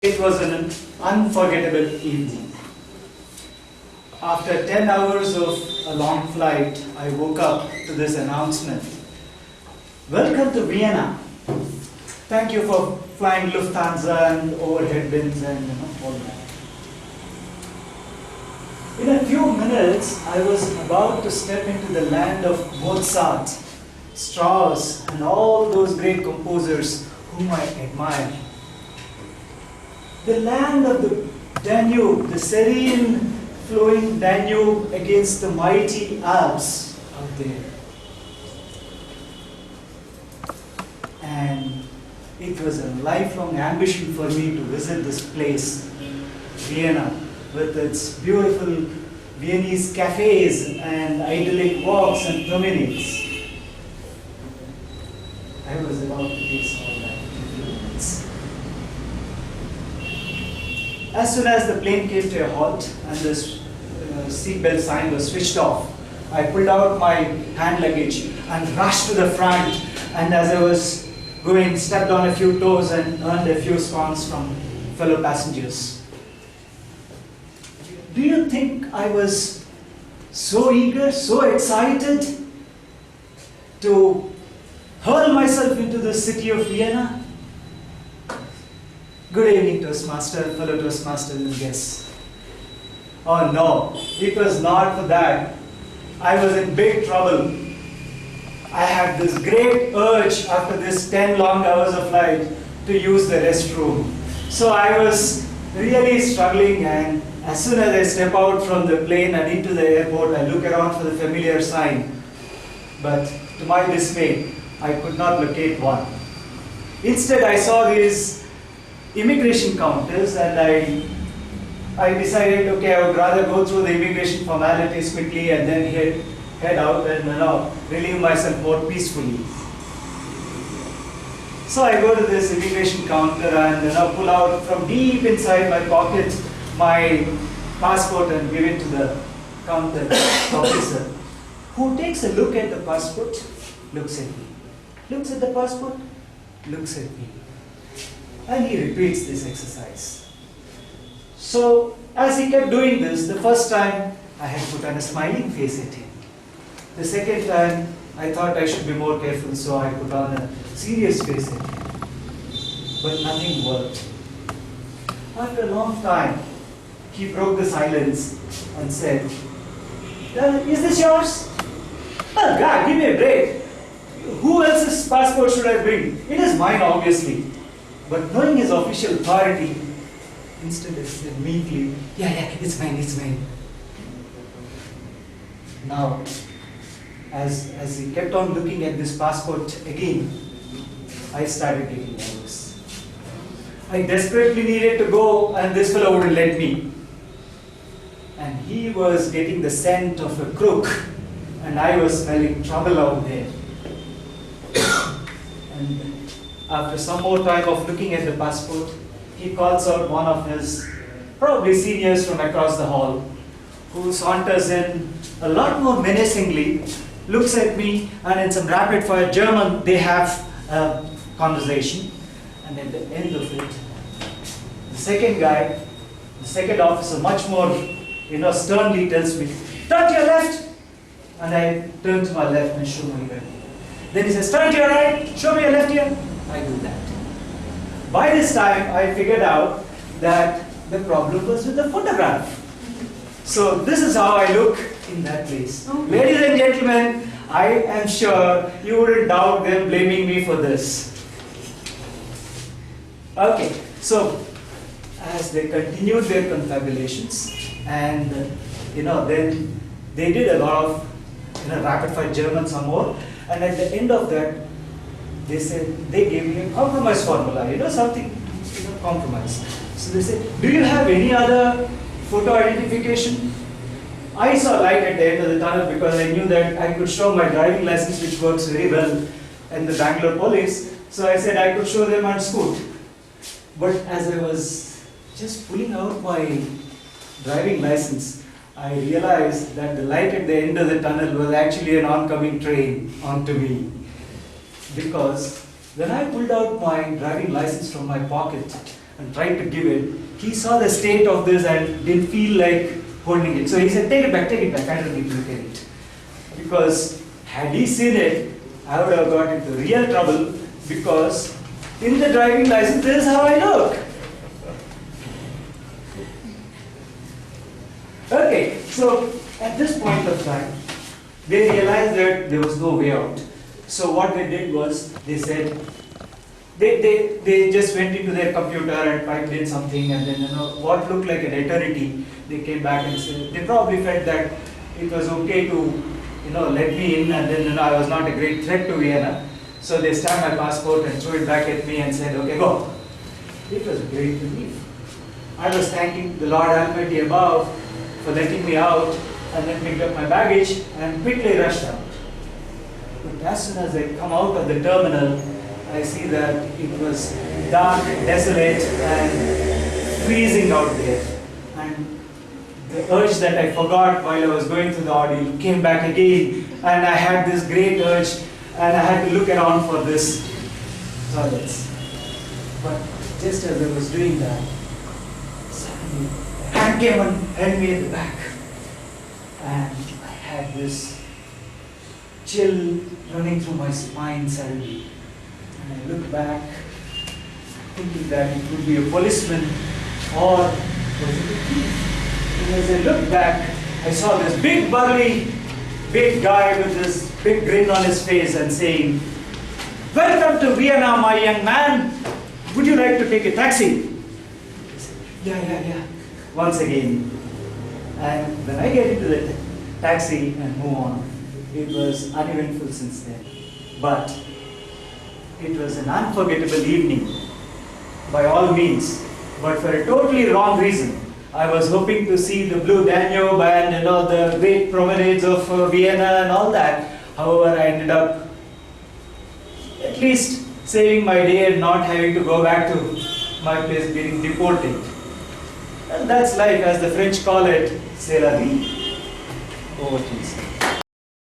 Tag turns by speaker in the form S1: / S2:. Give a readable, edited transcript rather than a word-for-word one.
S1: It was an unforgettable evening. After 10 hours of a long flight, I woke up to this announcement. Welcome to Vienna. Thank you for flying Lufthansa and overhead bins and all that. In a few minutes, I was about to step into the land of Mozart, Strauss, and all those great composers whom I admire. The land of the Danube, the serene flowing Danube against the mighty Alps out there. And it was a lifelong ambition for me to visit this place, Vienna, with its beautiful Viennese cafes and idyllic walks and promenades. I was about to taste all that in a few minutes. As soon as the plane came to a halt and the seatbelt sign was switched off, I pulled out my hand luggage and rushed to the front, and as I was going, stepped on a few toes and earned a few scones from fellow passengers. Do you think I was so eager, so excited to hurl myself into the city of Vienna? Good evening, Toastmaster, fellow Toastmasters and guests. Oh no, it was not for that. I was in big trouble. I had this great urge after this 10 long hours of flight to use the restroom. So I was really struggling, and as soon as I step out from the plane and into the airport, I look around for the familiar sign. But to my dismay, I could not locate one. Instead, I saw these immigration counters, and I decided, okay, I would rather go through the immigration formalities quickly and then head out and relieve myself more peacefully. So I go to this immigration counter and pull out from deep inside my pocket my passport and give it to the counter officer, who takes a look at the passport, looks at me, looks at the passport, looks at me. And he repeats this exercise. So, as he kept doing this, the first time I had put on a smiling face at him. The second time, I thought I should be more careful, so I put on a serious face at him. But nothing worked. After a long time, he broke the silence and said, "Is this yours?" "Oh God, give me a break. Who else's passport should I bring? It is mine, obviously." But knowing his official authority, instead he said meekly, yeah, it's mine, it's mine. Now, as he kept on looking at this passport again, I started getting nervous. I desperately needed to go, and this fellow wouldn't let me. And he was getting the scent of a crook, and I was smelling trouble out there. And after some more time of looking at the passport, he calls out one of his probably seniors from across the hall, who saunters in a lot more menacingly, looks at me, and in some rapid fire German they have a conversation. And at the end of it, the second guy, the second officer, much more sternly tells me, "Turn to your left." And I turn to my left and show my right. Then he says, "Turn to your right, show me your left ear." I do that. By this time, I figured out that the problem was with the photograph. So this is how I look in that place. Okay. Ladies and gentlemen, I am sure you wouldn't doubt them blaming me for this. Okay, so as they continued their confabulations, and then they did a lot of rapid fire German some more, and at the end of that, they said, they gave me a compromise formula, something, compromise. So they said, "Do you have any other photo identification?" I saw light at the end of the tunnel because I knew that I could show my driving license, which works very well in the Bangalore police. So I said I could show them on Scoot. But as I was just pulling out my driving license, I realized that the light at the end of the tunnel was actually an oncoming train onto me. Because when I pulled out my driving license from my pocket and tried to give it, he saw the state of this and didn't feel like holding it. So he said, take it back, I don't need to look at it. Because had he seen it, I would have got into real trouble, because in the driving license, this is how I look. Okay, so at this point of time, they realized that there was no way out. So what they did was, they said, they just went into their computer and typed in something, and then what looked like an eternity, they came back and said, they probably felt that it was okay to let me in, and then I was not a great threat to Vienna. So they stamped my passport and threw it back at me and said, okay, go. It was a great relief. I was thanking the Lord Almighty above for letting me out, and then picked up my baggage and quickly rushed out. But as soon as I come out of the terminal, I see that it was dark, desolate, and freezing out there. And the urge that I forgot while I was going through the ordeal came back again, and I had this great urge, and I had to look around for this toilets. But just as I was doing that, suddenly a hand came and held me at the back, and I had this chill running through my spine suddenly. And I looked back, thinking that it would be a policeman or was it a thief? And as I looked back, I saw this big burly, big guy with this big grin on his face and saying, "Welcome to Vienna, my young man. Would you like to take a taxi?" I said, yeah. Once again. And when I get into the taxi and move on, it was uneventful since then. But it was an unforgettable evening, by all means, but for a totally wrong reason. I was hoping to see the Blue Danube and the great promenades of Vienna and all that. However, I ended up at least saving my day and not having to go back to my place getting deported. And that's life, as the French call it, c'est la vie. Over to you, sir.